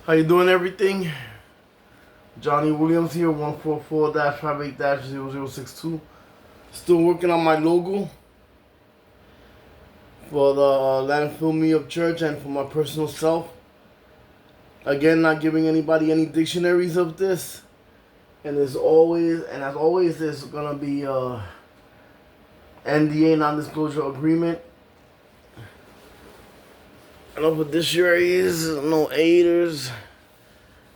How you doing, everything? Johnny Williams here, 144-58-0062. Still working on my logo for the Landfill Me Up Church and for my personal self. Again, not giving anybody any dictionaries of this. And as always, there's gonna be N.D.A, non-disclosure agreement. No fiduciaries, no aiders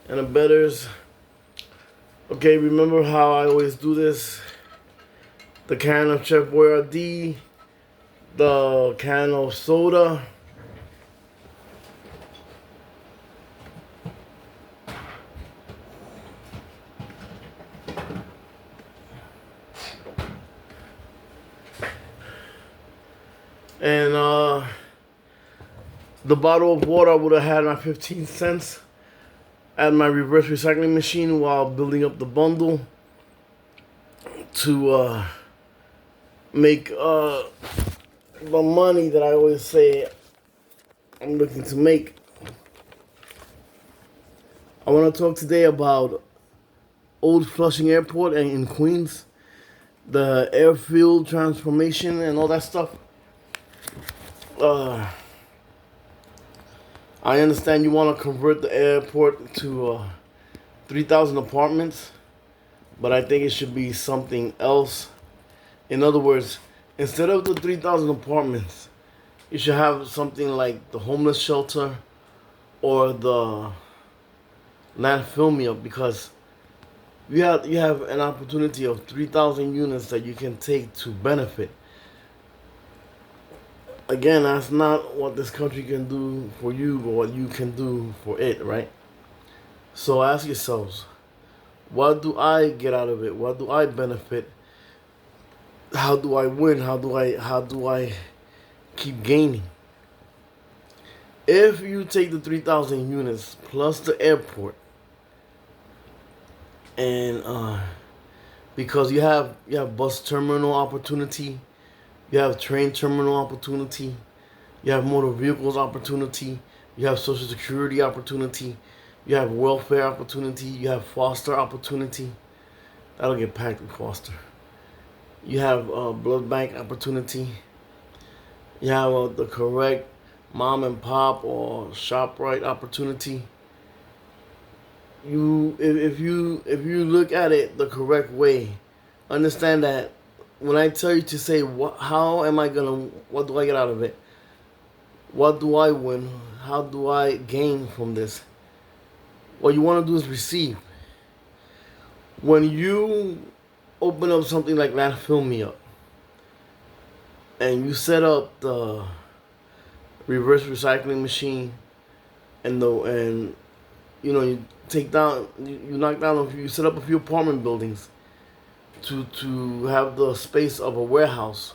and abettors. Okay, remember how I always do this? The can of Chef Boyardee, the can of soda, and the bottle of water. I would have had my 15 cents at my reverse recycling machine while building up the bundle to make the money that I always say I'm looking to make. I want to talk today about Old Flushing Airport and in Queens, the airfield transformation and all that stuff. I understand you want to convert the airport to 3,000 apartments, but I think it should be something else. In other words, instead of the 3,000 apartments, you should have something like the homeless shelter or the landfill me up, because you have an opportunity of 3,000 units that you can take to benefit. Again, that's not what this country can do for you, but what you can do for it, right? So ask yourselves, what do I get out of it? What do I benefit? How do I win? How do I keep gaining? If you take the 3,000 units plus the airport, and because you have bus terminal opportunity, you have train terminal opportunity, you have motor vehicles opportunity, you have social security opportunity, you have welfare opportunity, you have foster opportunity. That'll get packed with foster. You have blood bank opportunity. You have the correct mom and pop or ShopRite opportunity. If you look at it the correct way, understand that when I tell you to say what do I get out of it? What do I win? How do I gain from this? What you want to do is receive. When you open up something like Landfill Me Up and you set up the reverse recycling machine and you knock down you set up a few apartment buildings to have the space of a warehouse,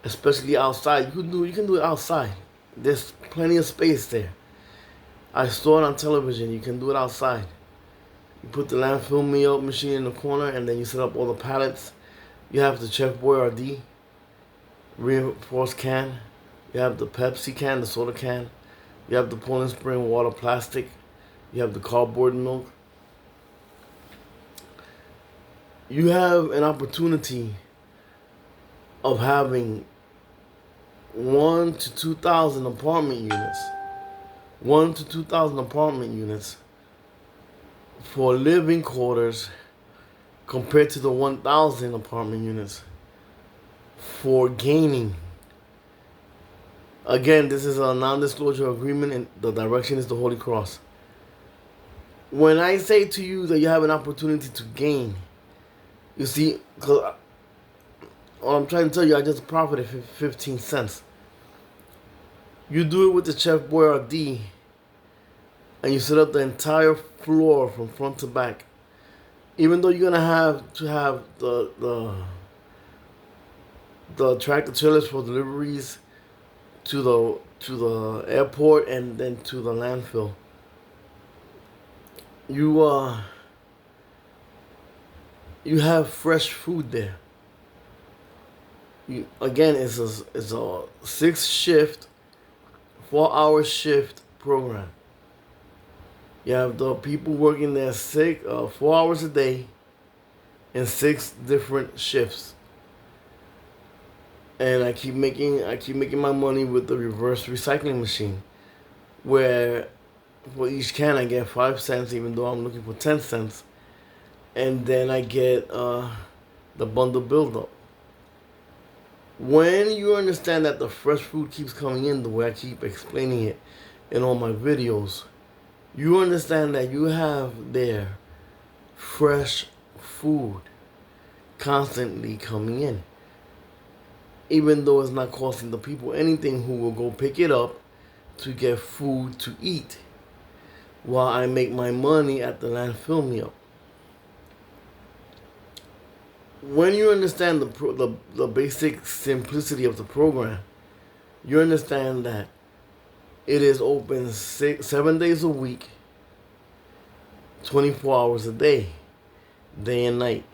especially outside. You can do it outside. There's plenty of space there. I saw it on television. You can do it outside. You put the Landfill Me Up machine in the corner, and then you set up all the pallets. You have the Chef Boyardee reinforced can. You have the Pepsi can, the soda can. You have the Poland Spring water plastic. You have the cardboard milk. You have an opportunity of having 1,000 to 2,000 apartment units. 1,000 to 2,000 apartment units for living quarters compared to the 1,000 apartment units for gaining. Again, this is a non-disclosure agreement and the direction is the Holy Cross. When I say to you that you have an opportunity to gain, you see, because what I'm trying to tell you, I just profited 15 cents. You do it with the Chef Boyardee, and you set up the entire floor from front to back. Even though you're gonna have to have the tractor trailers for deliveries to the airport and then to the landfill. You have fresh food there. Again, it's a 6 shift, 4-hour shift program. You have the people working there 4 hours a day in 6 different shifts, and I keep making my money with the reverse recycling machine, where for each can I get 5 cents, even though I'm looking for 10 cents, and then I get the bundle buildup. When you understand that the fresh food keeps coming in the way I keep explaining it in all my videos, you understand that you have there fresh food constantly coming in. Even though it's not costing the people anything who will go pick it up to get food to eat, while I make my money at the landfill meal. When you understand the basic simplicity of the program, you understand that it is open 7 days a week, 24 hours a day, day and night,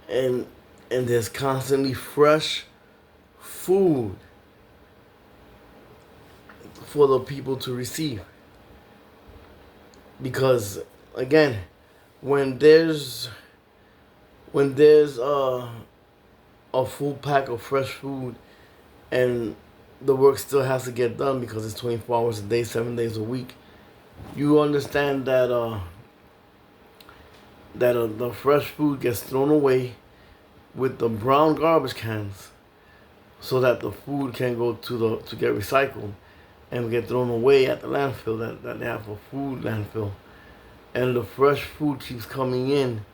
and there's constantly fresh food for the people to receive. Because again, when there's a full pack of fresh food, and the work still has to get done because it's 24 hours a day, 7 days a week, you understand that the fresh food gets thrown away with the brown garbage cans, so that the food can go to get recycled and get thrown away at the landfill that they have a food landfill, and the fresh food keeps coming in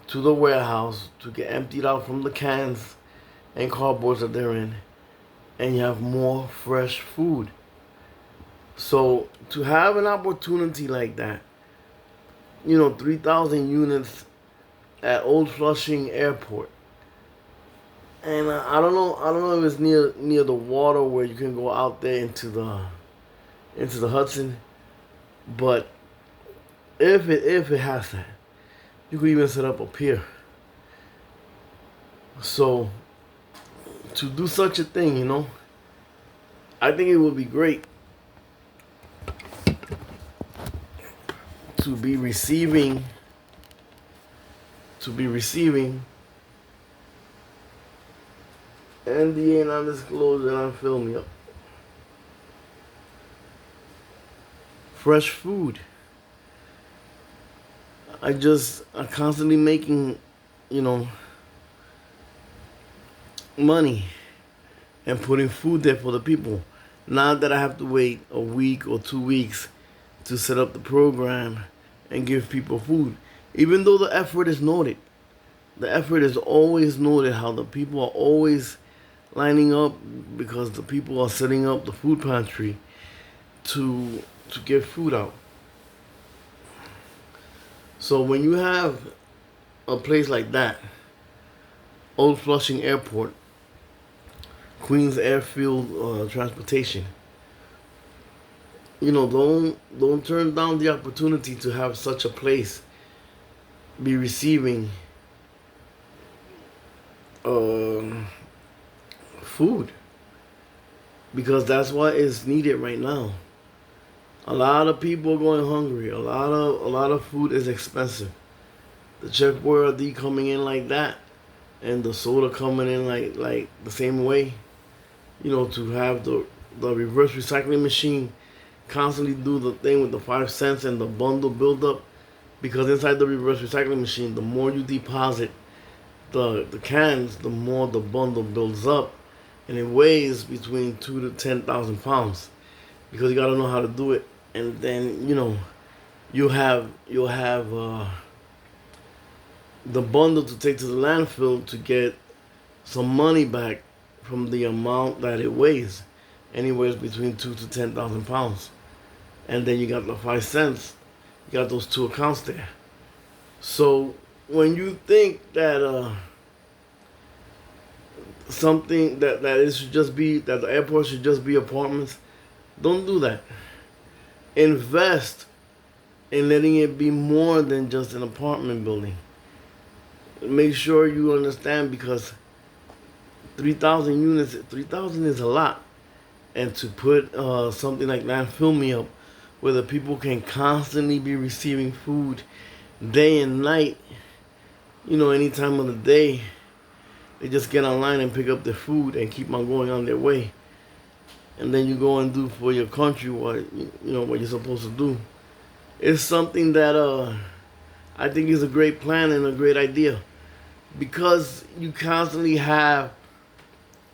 to the warehouse to get emptied out from the cans and cardboards that they're in, and you have more fresh food. So to have an opportunity like that, 3,000 units at Old Flushing Airport, and I don't know if it's near the water where you can go out there into the Hudson, but if it has that, you could even set up a pier. So to do such a thing, I think it would be great to be receiving N.D.A. non-disclosure and I'm filming up fresh food. I'm constantly making, money and putting food there for the people. Not that I have to wait a week or 2 weeks to set up the program and give people food. Even though the effort is noted. The effort is always noted, how the people are always lining up because the people are setting up the food pantry to give food out. So when you have a place like that, Old Flushing Airport, Queens Airfield Transportation, don't turn down the opportunity to have such a place be receiving food, because that's what is needed right now. A lot of people are going hungry. A lot of food is expensive. The check worthy coming in like that, and the soda coming in like the same way. To have the reverse recycling machine constantly do the thing with the 5 cents and the bundle build up, because inside the reverse recycling machine, the more you deposit the cans, the more the bundle builds up, and it weighs between 2 to 10,000 pounds, because you gotta know how to do it. And then you'll have the bundle to take to the landfill to get some money back from the amount that it weighs, anywhere between 2 to 10,000 pounds. And then you got the 5 cents. You got those 2 accounts there. So when you think that something that it should just be, that the airport should just be apartments, don't do that. Invest in letting it be more than just an apartment building. Make sure you understand, because 3,000 units, 3,000 is a lot. And to put something like landfill me up where the people can constantly be receiving food day and night. Any time of the day, they just get online and pick up their food and keep on going on their way. And then you go and do for your country what what you're supposed to do. It's something that I think is a great plan and a great idea, because you constantly have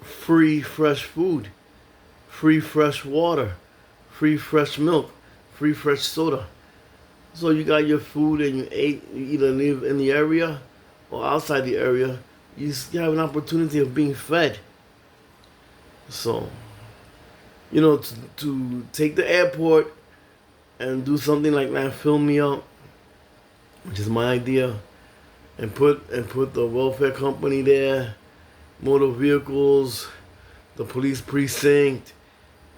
free fresh food, free fresh water, free fresh milk, free fresh soda. So you got your food and you either live in the area or outside the area. You have an opportunity of being fed. So, to take the airport and do something like that, fill me up, which is my idea, and put the welfare company there, motor vehicles, the police precinct,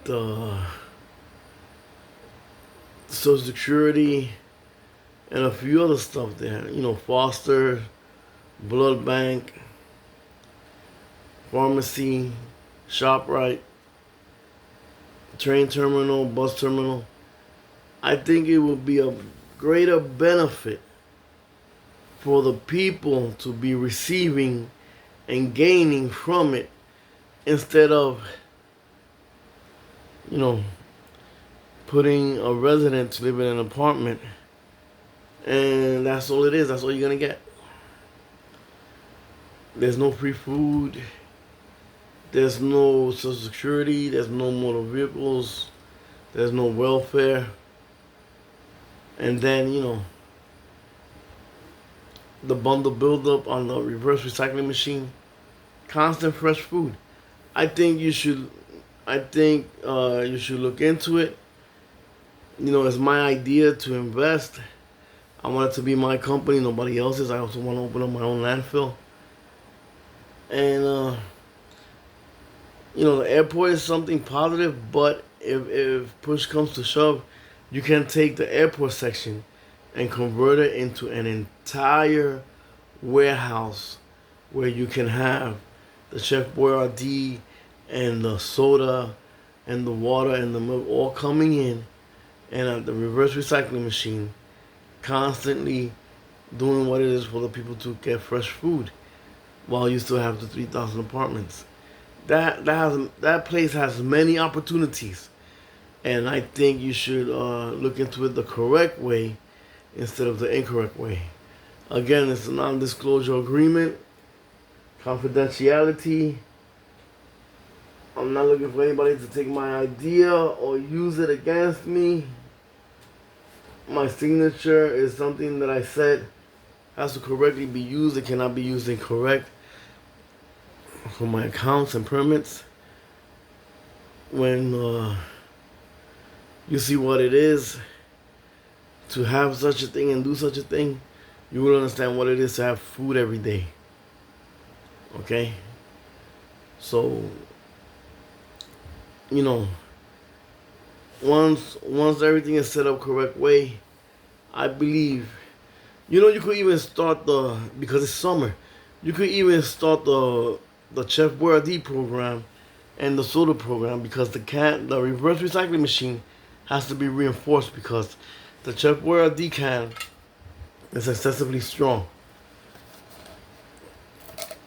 the Social Security, and a few other stuff there. Foster, blood bank, pharmacy, ShopRite, train terminal, bus terminal. I think it would be a greater benefit for the people to be receiving and gaining from it, instead of putting a resident to live in an apartment and that's all it is. That's all you're gonna get. There's no free food. There's no Social Security. There's no motor vehicles. There's no welfare. And then, the bundle buildup on the reverse recycling machine. Constant fresh food. I think you should look into it. It's my idea to invest. I want it to be my company, nobody else's. I also want to open up my own landfill. And the airport is something positive, but if push comes to shove, you can take the airport section and convert it into an entire warehouse where you can have the Chef Boyardee and the soda and the water and the milk all coming in, and at the reverse recycling machine constantly doing what it is for the people to get fresh food while you still have the 3,000 apartments. That place has many opportunities, and I think you should look into it the correct way instead of the incorrect way. Again, it's a non-disclosure agreement, confidentiality. I'm not looking for anybody to take my idea or use it against me. My signature is something that I said has to correctly be used. It cannot be used incorrect for my accounts and permits. When you see what it is to have such a thing and do such a thing, you will understand what it is to have food every day. Okay? So, once everything is set up correct way, I believe, you could even start because it's summer, you could even start the Chef Boyardee program and the soda program, because the reverse recycling machine has to be reinforced, because the Chef Boyardee can is excessively strong.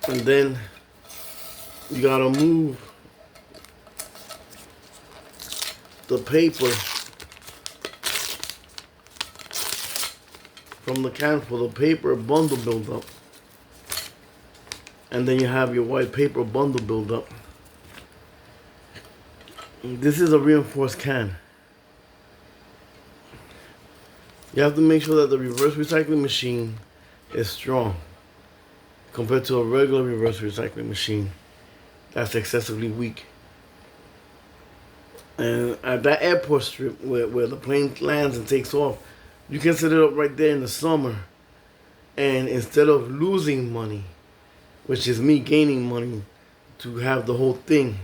And then you gotta move the paper from the can for the paper bundle buildup. And then you have your white paper bundle buildup. This is a reinforced can. You have to make sure that the reverse recycling machine is strong compared to a regular reverse recycling machine that's excessively weak. And at that airport strip where the plane lands and takes off, you can set it up right there in the summer. And instead of losing money, which is me gaining money to have the whole thing,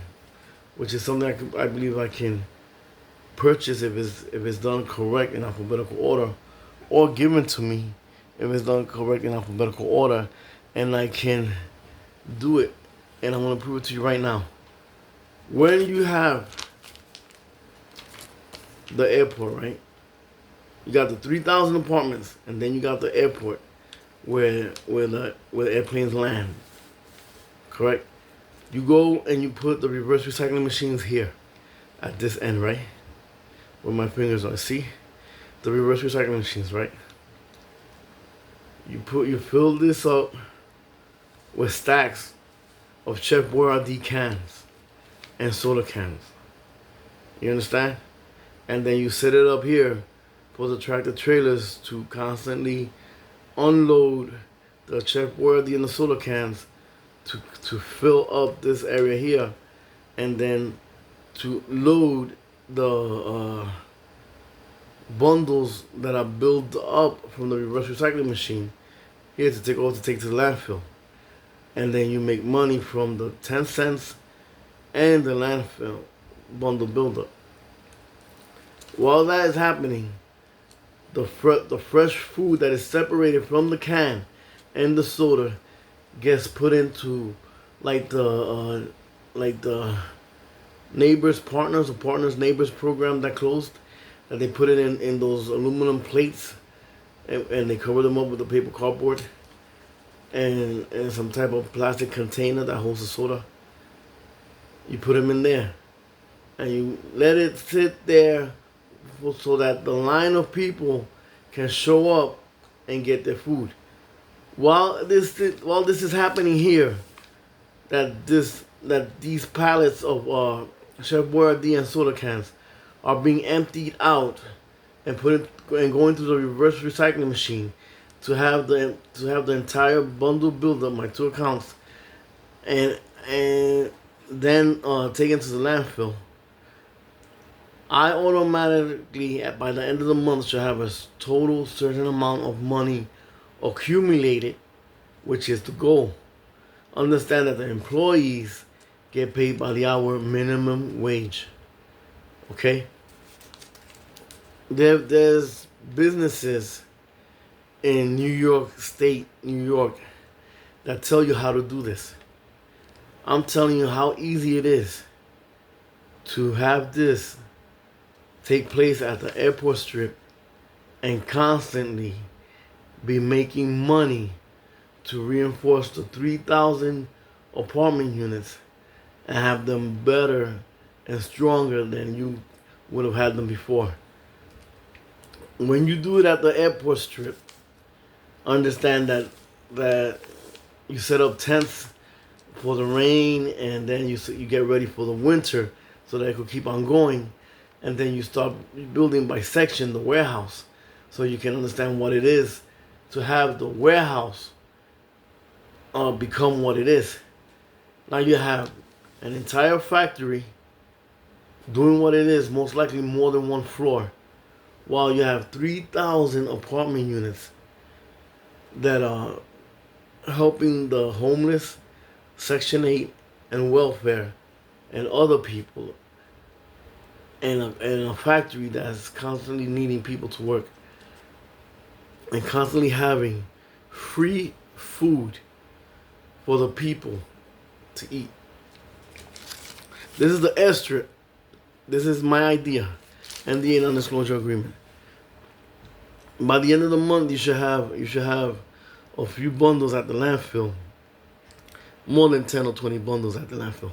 which is something I believe I can purchase if it's done correct in alphabetical order, or given to me if it's done correct in alphabetical order, and I can do it. And I'm going to prove it to you right now. When you have the airport, right, You got the 3,000 apartments, and then you got the airport where the airplanes land. Correct? You go and you put the reverse recycling machines here at this end, right? Where my fingers are. See? The reverse recycling machines, right? You fill this up with stacks of Chef Boyardee cans and soda cans. You understand? And then you set it up here for the tractor trailers to constantly unload the Chef Boyardee and the soda cans to fill up this area here, and then to load the bundles that are built up from the reverse recycling machine here to take to the landfill. And then you make money from the 10 cents and the landfill bundle buildup. While that is happening, the fresh food that is separated from the can and the soda gets put into like the neighbors partners or partners neighbors program that closed, that they put it in those aluminum plates, and they cover them up with a paper cardboard and some type of plastic container that holds the soda. You put them in there and you let it sit there so that the line of people can show up and get their food. While this is happening here, that these pallets of Chef Boyardee and soda cans are being emptied out and going to the reverse recycling machine to have the entire bundle build up, my 2 accounts, and then taken to the landfill. I automatically, by the end of the month, should have a total certain amount of money accumulated, which is the goal. Understand that the employees get paid by the hour minimum wage. Okay? There's businesses in New York State, New York, that tell you how to do this. I'm telling you how easy it is to have this take place at the airport strip and constantly be making money to reinforce the 3,000 apartment units and have them better and stronger than you would have had them before. When you do it at the airport strip, understand that you set up tents for the rain, and then you get ready for the winter so that it could keep on going, and then you start building by section the warehouse so you can understand what it is to have the warehouse become what it is. Now you have an entire factory doing what it is, most likely more than one floor, while you have 3,000 apartment units that are helping the homeless, Section 8, and welfare, and other people, and a factory that's constantly needing people to work, and constantly having free food for the people to eat. This is the airstrip. This is my idea. N.D.A. non-disclosure agreement. By the end of the month, you should have a few bundles at the landfill. More than 10 or 20 bundles at the landfill.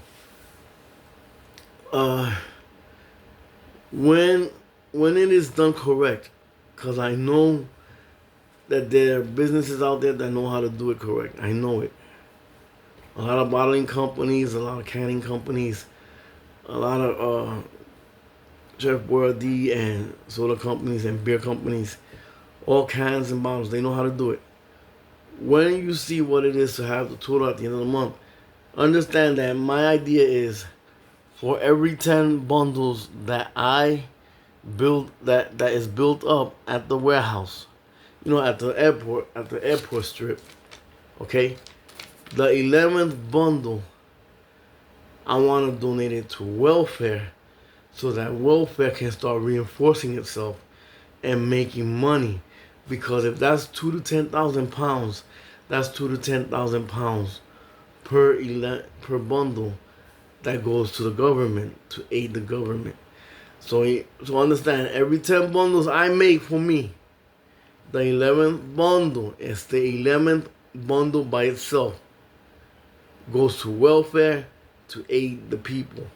When it is done correct, because I know that there are businesses out there that know how to do it correct. I know it. A lot of bottling companies, a lot of canning companies, a lot of Chef Boyardee and soda companies and beer companies, all cans and bottles, they know how to do it. When you see what it is to have the total at the end of the month, understand that my idea is for every 10 bundles that I build, that is built up at the warehouse, at the airport strip, okay? The 11th bundle, I want to donate it to welfare so that welfare can start reinforcing itself and making money. Because if that's 2 to 10,000 pounds, that's 2 to 10,000 pounds per bundle that goes to the government to aid the government. So understand, every 10 bundles I make for me, the 11th bundle is the 11th bundle by itself. Goes to welfare to aid the people.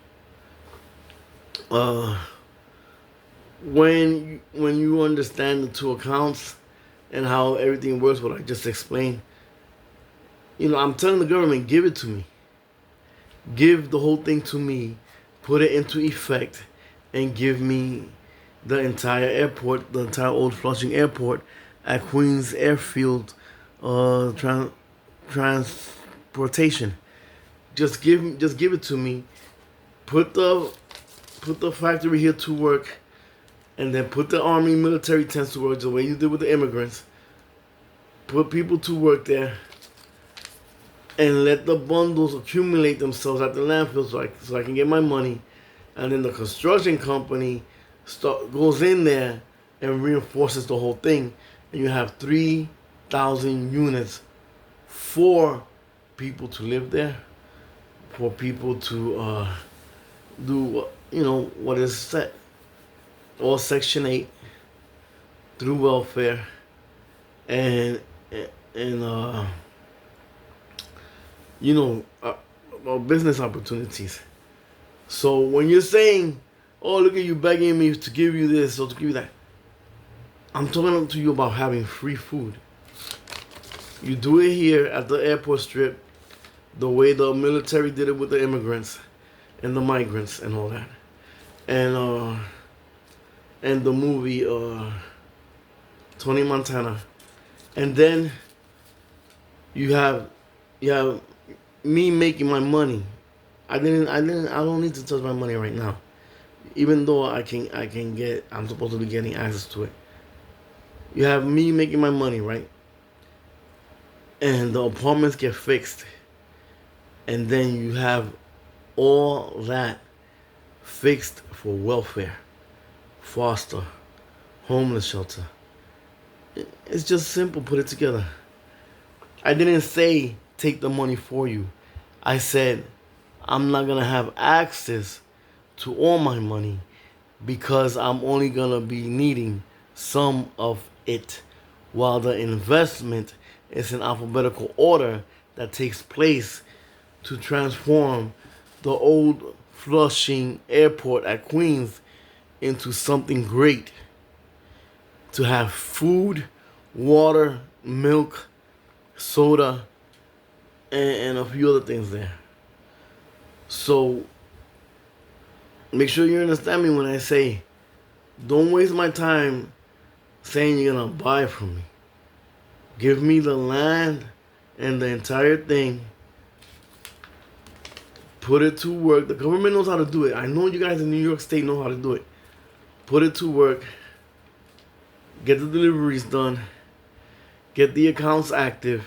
Uh, when you understand the two accounts and how everything works, what I just explained, I'm telling the government, give it to me. Give the whole thing to me, put it into effect, and give me the entire airport, the entire old Flushing Airport at Queens Airfield transportation. Just give it to me. Put the factory here to work, and then put the army military tents to work the way you did with the immigrants. Put people to work there, and let the bundles accumulate themselves at the landfill so I can get my money. And then the construction company goes in there and reinforces the whole thing. And you have 3,000 units for people to live there, for people to do, what is set. All Section 8 through welfare and business opportunities. So when you're saying, "Oh, look at you begging me to give you this or to give you that," I'm talking to you about having free food. You do it here at the airport strip, the way the military did it with the immigrants and the migrants and all that, and the movie Tony Montana, and then you have me making my money. I don't need to touch my money right now, even though I'm supposed to be getting access to it. You have me making my money, right? And the apartments get fixed, and then you have all that fixed for welfare, foster, homeless shelter. It's just simple. Put it together. I didn't say take the money for you. I said I'm not gonna have access to all my money because I'm only gonna be needing some of it, while the investment is in alphabetical order that takes place to transform the old Flushing Airport at Queens into something great. To have food, water, milk, soda, and a few other things there. So make sure you understand me when I say, don't waste my time saying you're gonna buy from me. Give me the land and the entire thing. Put it to work. The government knows how to do it. I know you guys in New York State know how to do it. Put it to work. Get the deliveries done. Get the accounts active.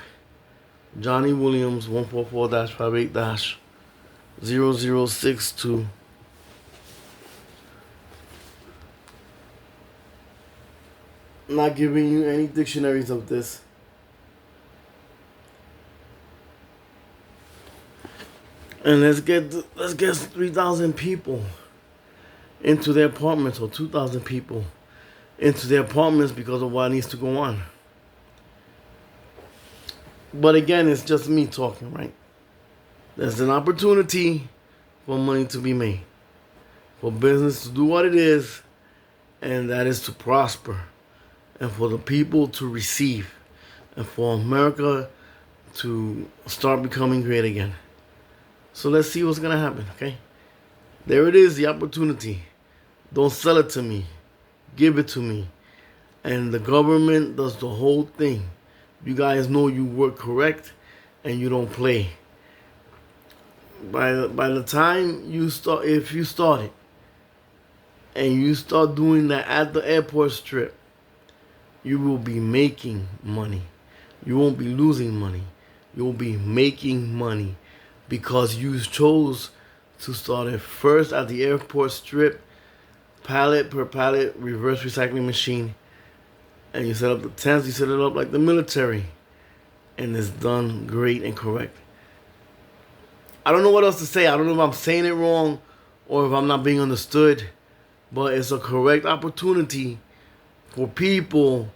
Johnny Williams 144-58-0062. Not giving you any dictionaries of this. And let's get 3,000 people into their apartments, or 2,000 people into their apartments because of what needs to go on. But again, it's just me talking, right? There's an opportunity for money to be made, for business to do what it is, and that is to prosper, and for the people to receive, and for America to start becoming great again. So let's see what's gonna happen, okay? There it is, the opportunity. Don't sell it to me. Give it to me. And the government does the whole thing. You guys know you work correct and you don't play. By the time you start, if you start it, and you start doing that at the airport strip, you will be making money. You won't be losing money. You will be making money because you chose to start it first at the airport strip, pallet per pallet, reverse recycling machine, and you set up the tents, you set it up like the military, and it's done great and correct. I don't know what else to say. I don't know if I'm saying it wrong or if I'm not being understood, but it's a correct opportunity for people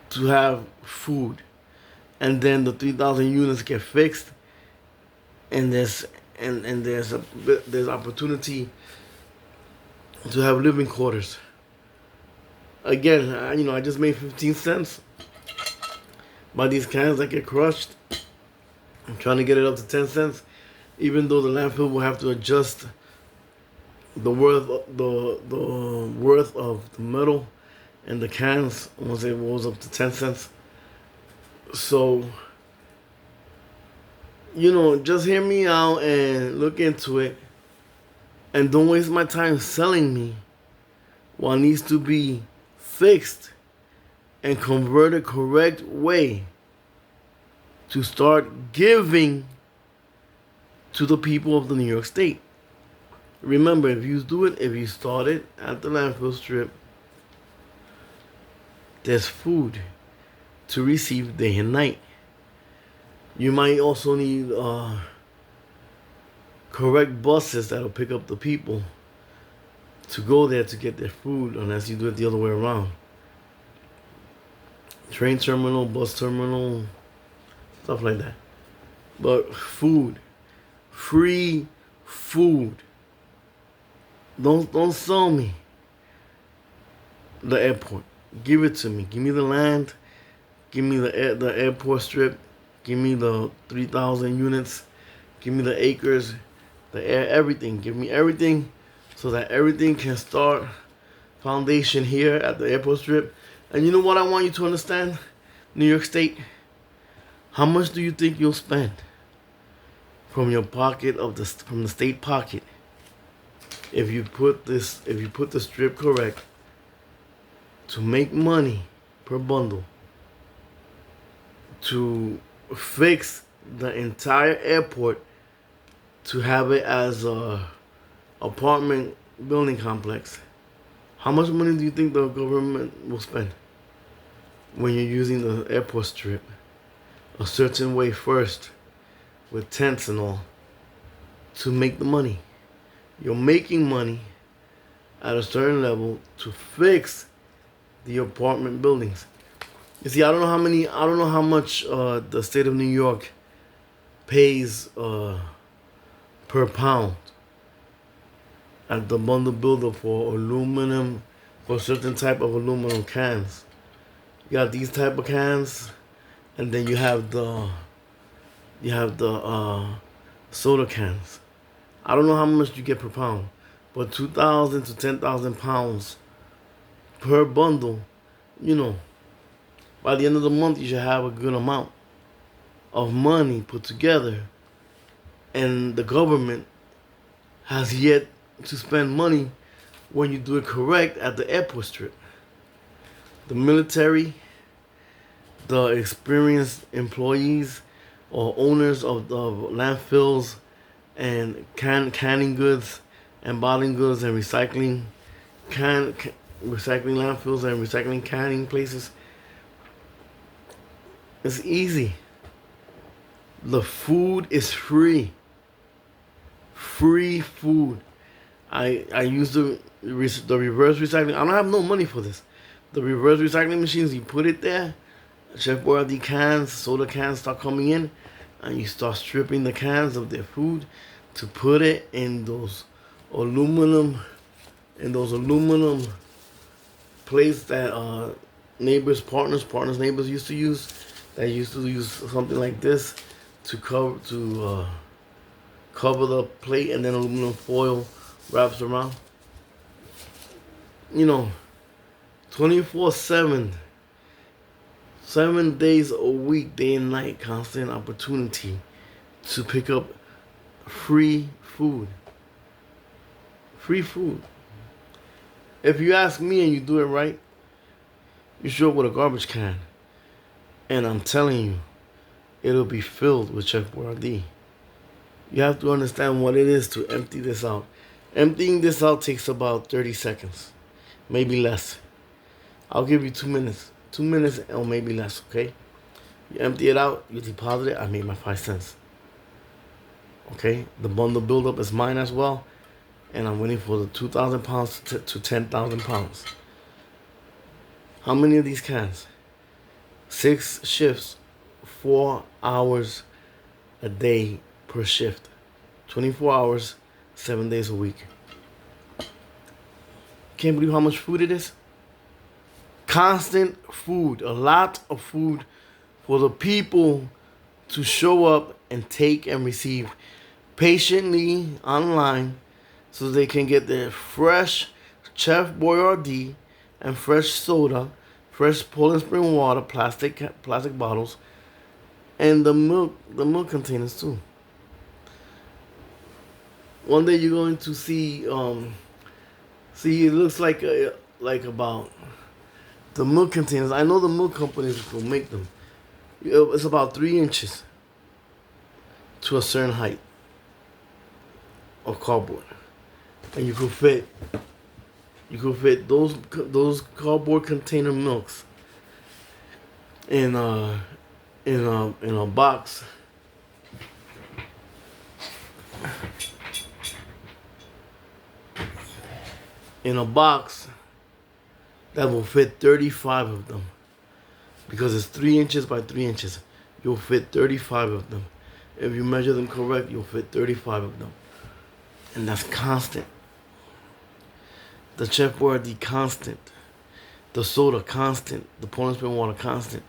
to have food. And then the 3,000 units get fixed, and there's opportunity to have living quarters. Again, I just made 15 cents by these cans that get crushed. I'm trying to get it up to 10 cents, even though the landfill will have to adjust the worth of the metal and the cans once it goes up to 10 cents. So, just hear me out and look into it, and don't waste my time selling me what needs to be fixed and converted correct way to start giving to the people of the New York State. Remember, if you start it at the landfill strip, there's food to receive day and night. You might also need correct buses that'll pick up the people to go there to get their food, unless you do it the other way around. Train terminal, bus terminal, stuff like that. But food, free food. Don't sell me the airport. Give it to me. Give me the land. Give me the airport strip. Give me the 3,000 units. Give me the acres, the air, everything. Give me everything so that everything can start foundation here at the airport strip. And you know what I want you to understand, New York State? How much do you think you'll spend from your pocket from the state pocket if you put the strip correct to make money per bundle to fix the entire airport, to have it as a apartment building complex? How much money do you think the government will spend when you're using the airport strip a certain way first, with tents and all, to make the money? You're making money at a certain level to fix the apartment buildings. You see, I don't know how much the state of New York pays per pound at the bundle builder for aluminum, for a certain type of aluminum cans. You got these type of cans, and then you have the soda cans. I don't know how much you get per pound, but 2,000 to 10,000 pounds per bundle. By the end of the month, you should have a good amount of money put together, and the government has yet to spend money when you do it correct at the airport strip. The military, the experienced employees or owners of the landfills and canning goods and bottling goods and recycling landfills and recycling canning places. It's easy. The food is free. Free food. I use the reverse recycling. I don't have no money for this. The reverse recycling machines, you put it there, Chef Boyardee cans, soda cans start coming in, and you start stripping the cans of their food to put it in those aluminum plates that partners, neighbors used to use. They used to use something like this to cover the plate, and then aluminum foil wraps around. 24/7, 7 days a week, day and night, constant opportunity to pick up free food. Free food. If you ask me and you do it right, you show up with a garbage can, and I'm telling you, it'll be filled with Chef Boyardee. You have to understand what it is to empty this out. Emptying this out takes about 30 seconds, maybe less. I'll give you 2 minutes. 2 minutes or maybe less, okay? You empty it out, you deposit it, I made my 5 cents. Okay? The bundle buildup is mine as well. and I'm waiting for the 2,000 pounds to 10,000 pounds. How many of these cans? 6 shifts, 4 hours a day per shift, 24 hours, 7 days a week. Can't believe how much food it is. Constant food, a lot of food for the people to show up and take and receive patiently online, so they can get their fresh Chef Boyardee and fresh soda, fresh Poland Spring water, plastic bottles, and the milk containers too. One day you're going to see it looks like about the milk containers. I know the milk companies will make them. It's about 3 inches to a certain height of cardboard, and you could fit those cardboard container milks in a box. In a box that will fit 35 of them, because it's 3 inches by 3 inches. You'll fit 35 of them. If you measure them correct, you'll fit 35 of them. And that's constant. The Chef Boyardee constant. The soda constant. The Poland Spring water constant.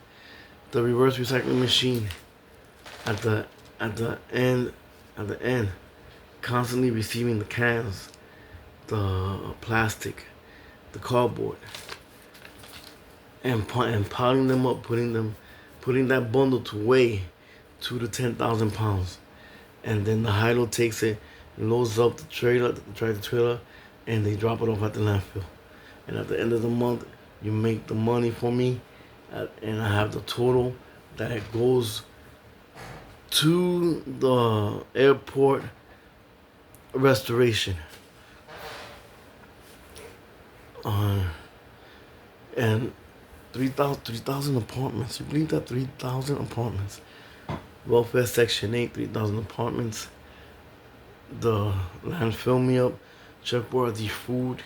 The reverse recycling machine at the end, constantly receiving the cans, the plastic, the cardboard, and piling them up, putting that bundle to weigh 2 to 10,000 pounds, and then the HAHLELOH takes it, loads up the trailer, and they drop it off at the landfill. And at the end of the month, you make the money for me, and I have the total that goes to the airport restoration. And 3,000 apartments. You believe that? 3,000 apartments. Welfare Section 8, 3,000 apartments. The landfill me up. Chef Boyardee food.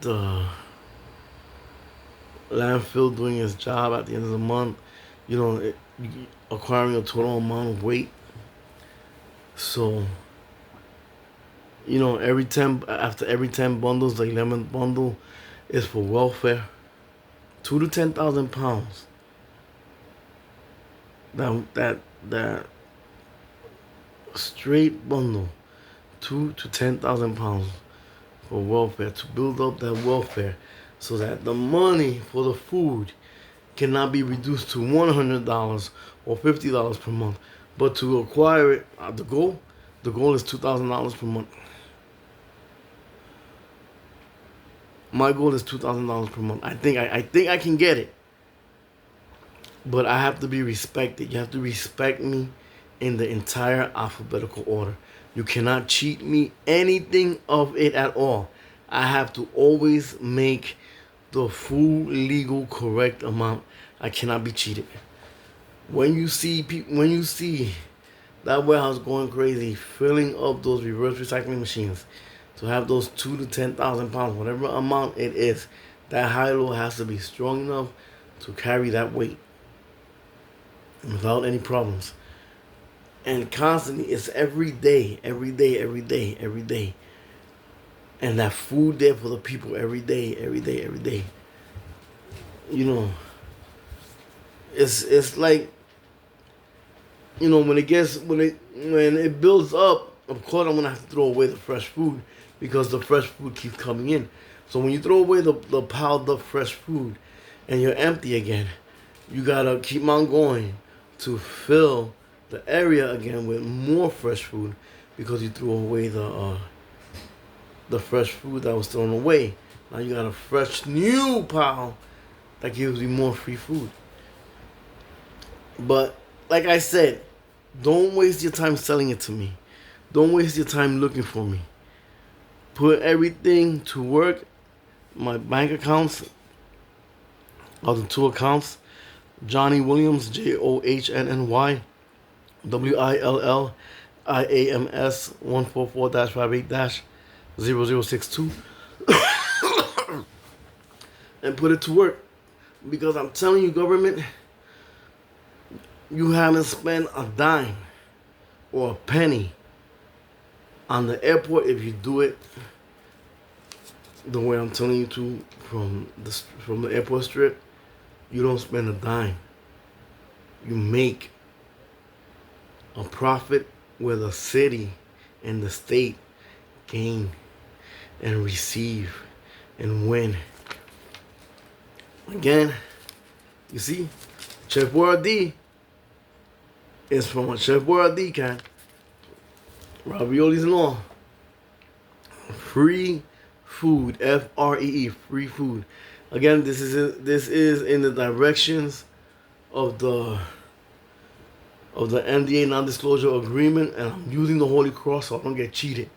The landfill doing its job at the end of the month. Acquiring a total amount of weight. So, after every 10 bundles, the 11th bundle is for welfare. 2 to 10,000 pounds. That straight bundle, 2 to 10,000 pounds for welfare, to build up that welfare, so that the money for the food cannot be reduced to $100 or $50 per month, but to acquire it, the goal is $2,000 per month. My goal is $2,000 per month. I think I can get it. But I have to be respected. You have to respect me in the entire alphabetical order. You cannot cheat me anything of it at all. I have to always make the full legal correct amount. I cannot be cheated. When you see that warehouse going crazy, filling up those reverse recycling machines, to have those 2 to 10,000 pounds, whatever amount it is, that HAHLELOH has to be strong enough to carry that weight without any problems. And constantly, it's every day. And that food there for the people every day. It's like, when it builds up, of course I'm gonna have to throw away the fresh food, because the fresh food keeps coming in. So when you throw away the piled up fresh food and you're empty again, you gotta keep on going to fill the area again with more fresh food, because you threw away the fresh food that was thrown away. Now you got a fresh new pile that gives you more free food. But like I said, don't waste your time selling it to me. Don't waste your time looking for me. Put everything to work. My bank accounts are the 2 accounts. Johnny Williams, JOHNNY WILLIAMS 144-58- 0062 and put it to work. Because I'm telling you, government, you haven't spent a dime or a penny on the airport if you do it the way I'm telling you to from the airport strip. You don't spend a dime. You make a profit where the city and the state gain and receive and win. Again, you see, Chef Boyardee is from a Chef Boyardee can. Raviolis and all. Free food, FREE, free food. Again, this is in the directions of the N.D.A non-disclosure agreement, and I'm using the Holy Cross so I don't get cheated.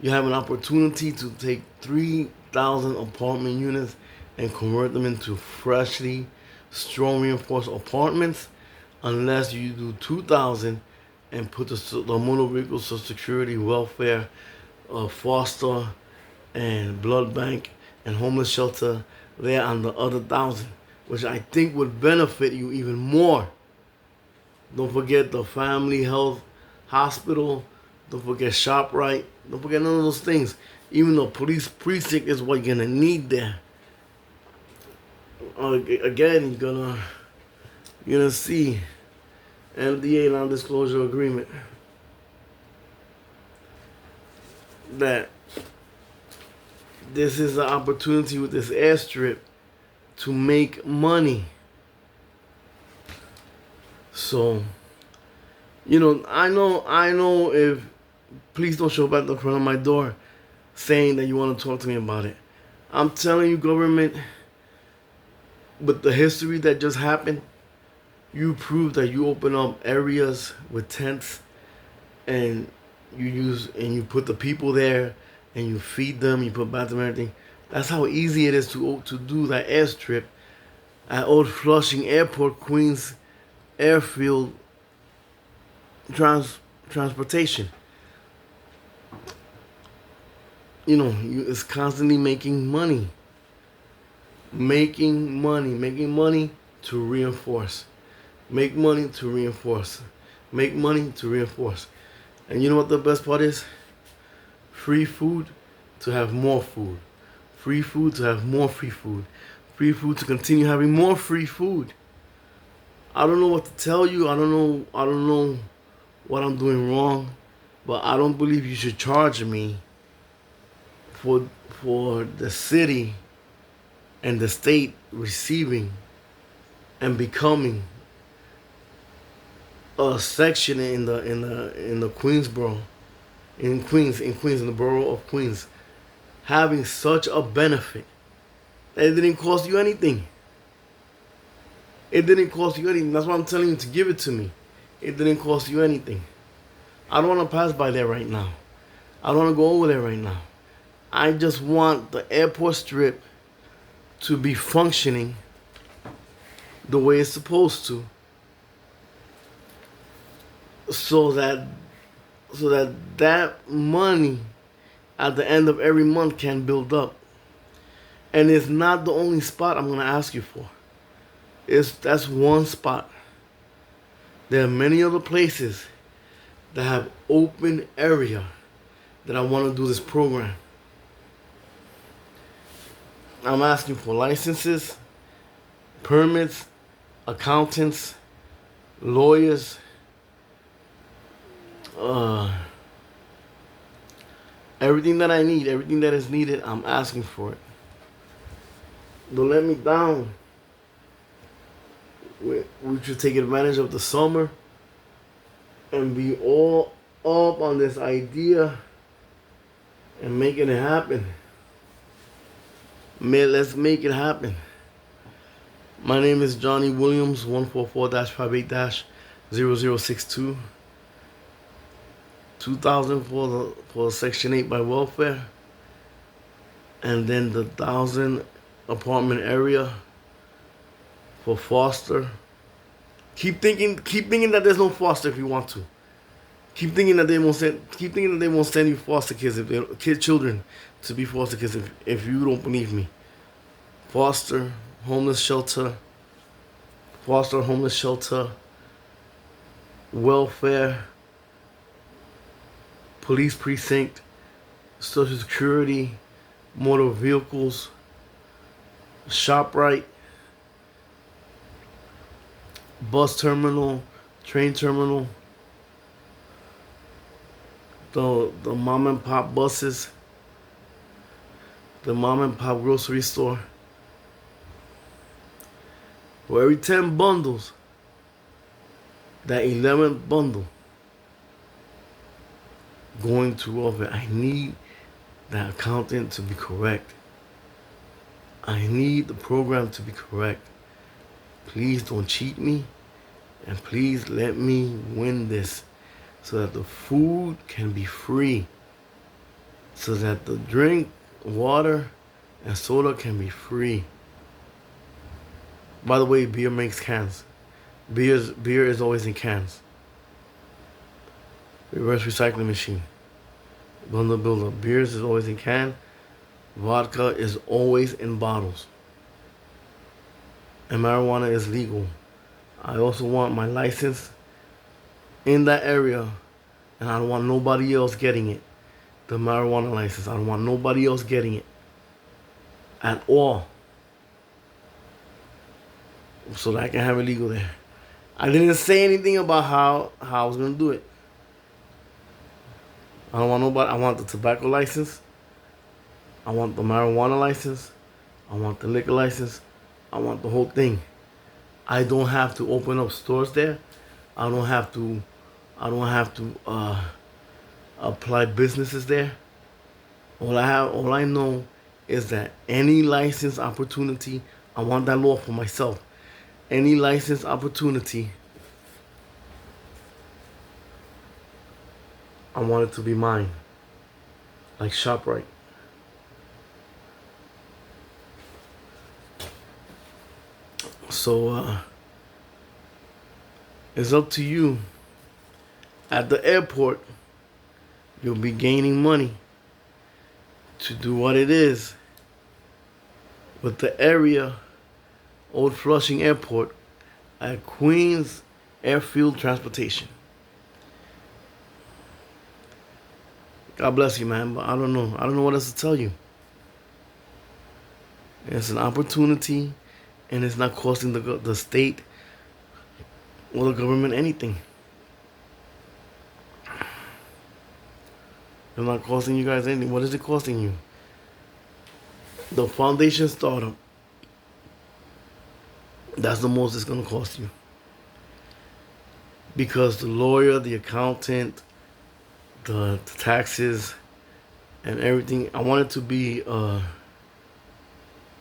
You have an opportunity to take 3,000 apartment units and convert them into freshly strong reinforced apartments, unless you do 2,000 and put the motor vehicle, Social Security, welfare, foster, and blood bank and homeless shelter there on the other 1,000, which I think would benefit you even more. Don't forget the family health hospital. Don't forget ShopRite. Don't forget none of those things. Even the police precinct is what you're gonna need there. Again, you're gonna see N.D.A non-disclosure agreement that this is an opportunity with this airstrip to make money. So, I know if please don't show up at the front of my door saying that you want to talk to me about it. I'm telling you, government, with the history that just happened, you prove that you open up areas with tents and you put the people there and you feed them, you put bathroom and everything. That's how easy it is to do that airstrip at Old Flushing Airport, Queens Airfield transportation. It's constantly making money to reinforce, make money to reinforce, make money to reinforce. And you know what the best part is? Free food to have more food, free food to have more free food, free food to continue having more free food. I don't know what to tell you. I don't know what I'm doing wrong, but I don't believe you should charge me for the city and the state receiving and becoming a section in the Queensboro, in the borough of Queens, having such a benefit that it didn't cost you anything. It didn't cost you anything. That's why I'm telling you to give it to me. It didn't cost you anything. I don't want to pass by there right now. I don't want to go over there right now. I just want the airport strip to be functioning the way it's supposed to, so that money at the end of every month can build up. And it's not the only spot I'm going to ask you for. That's one spot. There are many other places that have open area that I want to do this program. I'm asking for licenses, permits, accountants, lawyers, everything that I need, everything that is needed, I'm asking for it. Don't let me down. We should take advantage of the summer and be all up on this idea and making it happen. Man, let's make it happen. My name is Johnny Williams, 144-58-0062. 2,000 for Section 8 by welfare, and then the 1,000 apartment area for foster. Keep thinking that there's no foster if you want to. Keep thinking that they won't send. Keep thinking that they won't send you foster kids, if children, to be foster kids. If you don't believe me, foster homeless shelter, foster homeless shelter, welfare, police precinct, social security, motor vehicles, ShopRite, bus terminal, train terminal, the mom and pop buses, the mom and pop grocery store. For every 10 bundles, that 11th bundle going to welfare. I need that accountant to be correct. I need the program to be correct. Please don't cheat me, and please let me win this so that the food can be free, so that the drink, water, and soda can be free. By the way, beer makes cans. Beer is always in cans. Reverse recycling machine. Bundle builder. Beers is always in can. Vodka is always in bottles. And marijuana is legal. I also want my license in that area, and I don't want nobody else getting it. The marijuana license. I don't want nobody else getting it at all, so that I can have it legal there. I didn't say anything about how I was gonna do it. I don't want nobody. I want the tobacco license. I want the marijuana license. I want the liquor license. I want the whole thing. I don't have to open up stores there. I don't have to apply businesses there. All I know is that any license opportunity, I want that law for myself. Any license opportunity, I want it to be mine. Like ShopRite. So it's up to you. At the airport, you'll be gaining money to do what it is with the area, Old Flushing Airport, at Queens Airfield Transportation. God bless you, man, but I don't know what else to tell you. It's an opportunity, and it's not costing the state or the government anything. It's not costing you guys anything. What is it costing you? The foundation startup. That's the most it's going to cost you. Because the lawyer, the accountant, the taxes, and everything, I want it to be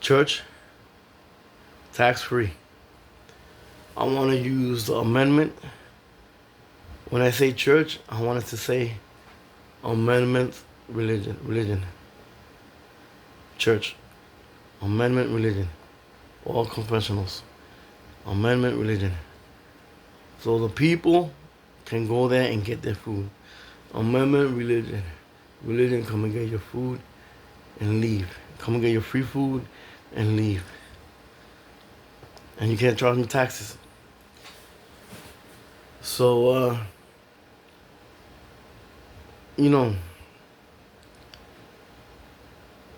church tax-free. I want to use the amendment. When I say church, I want it to say amendment religion. Church. Amendment religion. All confessionals. Amendment religion. So the people can go there and get their food. Amendment religion. Religion, come and get your food and leave. Come and get your free food and leave. And you can't charge me taxes. So,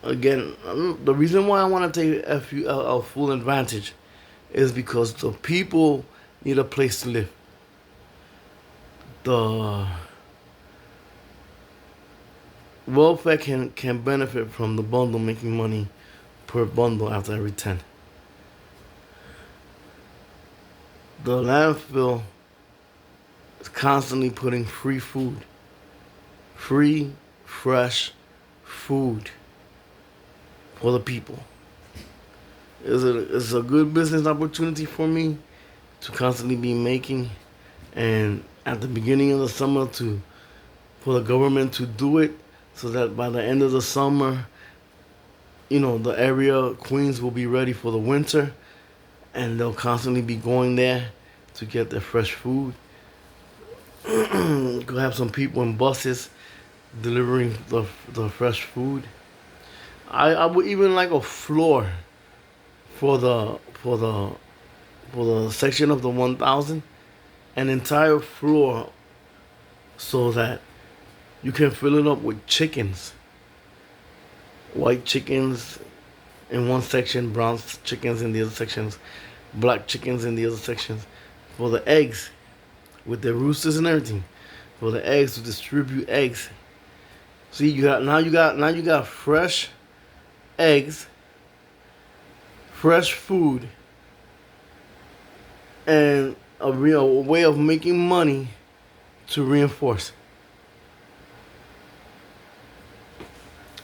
again, the reason why I want to take a full advantage is because the people need a place to live. The welfare can benefit from the bundle making money per bundle after every 10. The landfill is constantly putting free food. Free, fresh food for the people. It's a good business opportunity for me to constantly be making, and at the beginning of the summer for the government to do it, so that by the end of the summer, the area, Queens, will be ready for the winter, and they'll constantly be going there to get their fresh food. You could have some people in buses delivering the fresh food. I would even like a floor for the section of the 1,000, an entire floor, so that you can fill it up with chickens, white chickens in one section, brown chickens in the other sections, black chickens in the other sections, for the eggs, with the roosters and everything, for the eggs to distribute eggs. See, you got fresh eggs, fresh food, and a real way of making money to reinforce.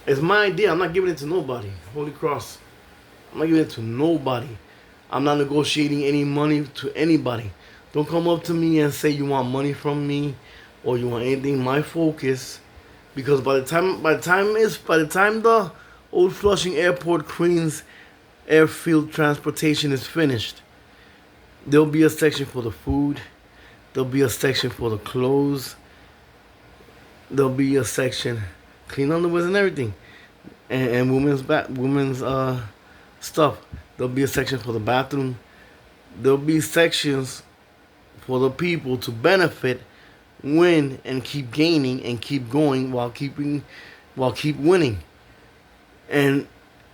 It's my idea. I'm not giving it to nobody. Holy Cross. I'm not giving it to nobody. I'm not negotiating any money to anybody. Don't come up to me and say you want money from me or you want anything. My focus, because by the time the old Flushing Airport Queens airfield transportation is finished, there'll be a section for the food. There'll be a section for the clothes. There'll be a section clean underwear and everything, and women's stuff. There'll be a section for the bathroom. There'll be sections for the people to benefit, win, and keep gaining and keep going while keep winning. And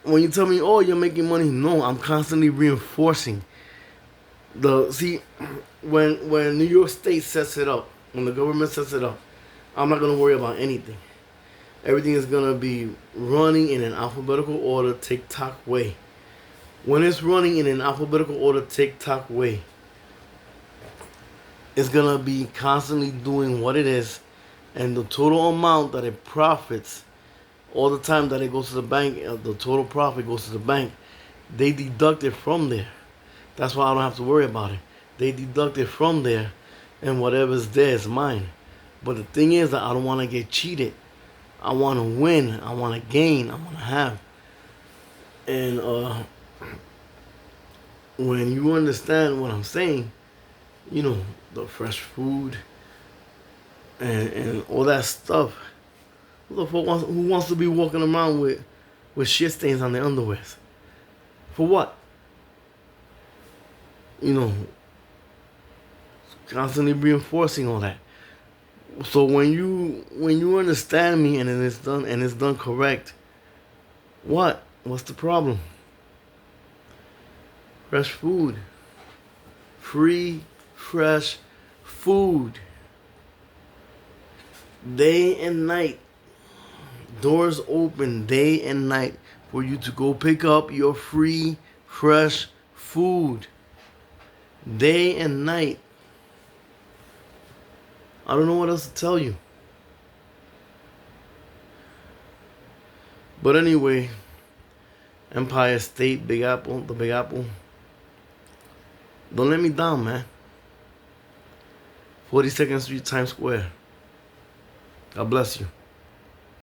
when you tell me, oh, you're making money, no, I'm constantly reinforcing. When New York State sets it up, when the government sets it up, I'm not gonna worry about anything. Everything is gonna be running in an alphabetical order, tick-tock way. When it's running in an alphabetical order, tick-tock way, it's gonna be constantly doing what it is, and the total amount that it profits, all the time that it goes to the bank, the total profit goes to the bank. They deduct it from there. That's why I don't have to worry about it. They deduct it from there, and whatever's there is mine. But the thing is that I don't want to get cheated. I want to win. I want to gain. I want to have. And when you understand what I'm saying, you know, the fresh food and all that stuff. Who the fuck wants to be walking around with shit stains on their underwears? For what? You know, constantly reinforcing all that. So when you understand me and it's done correct, what's the problem? Fresh food. Free, fresh food. Day and night. Doors open day and night for you to go pick up your free, fresh food. Day and night. I don't know what else to tell you. But anyway, Empire State, Big Apple, the Big Apple. Don't let me down, man. 42nd Street, Times Square. God bless you.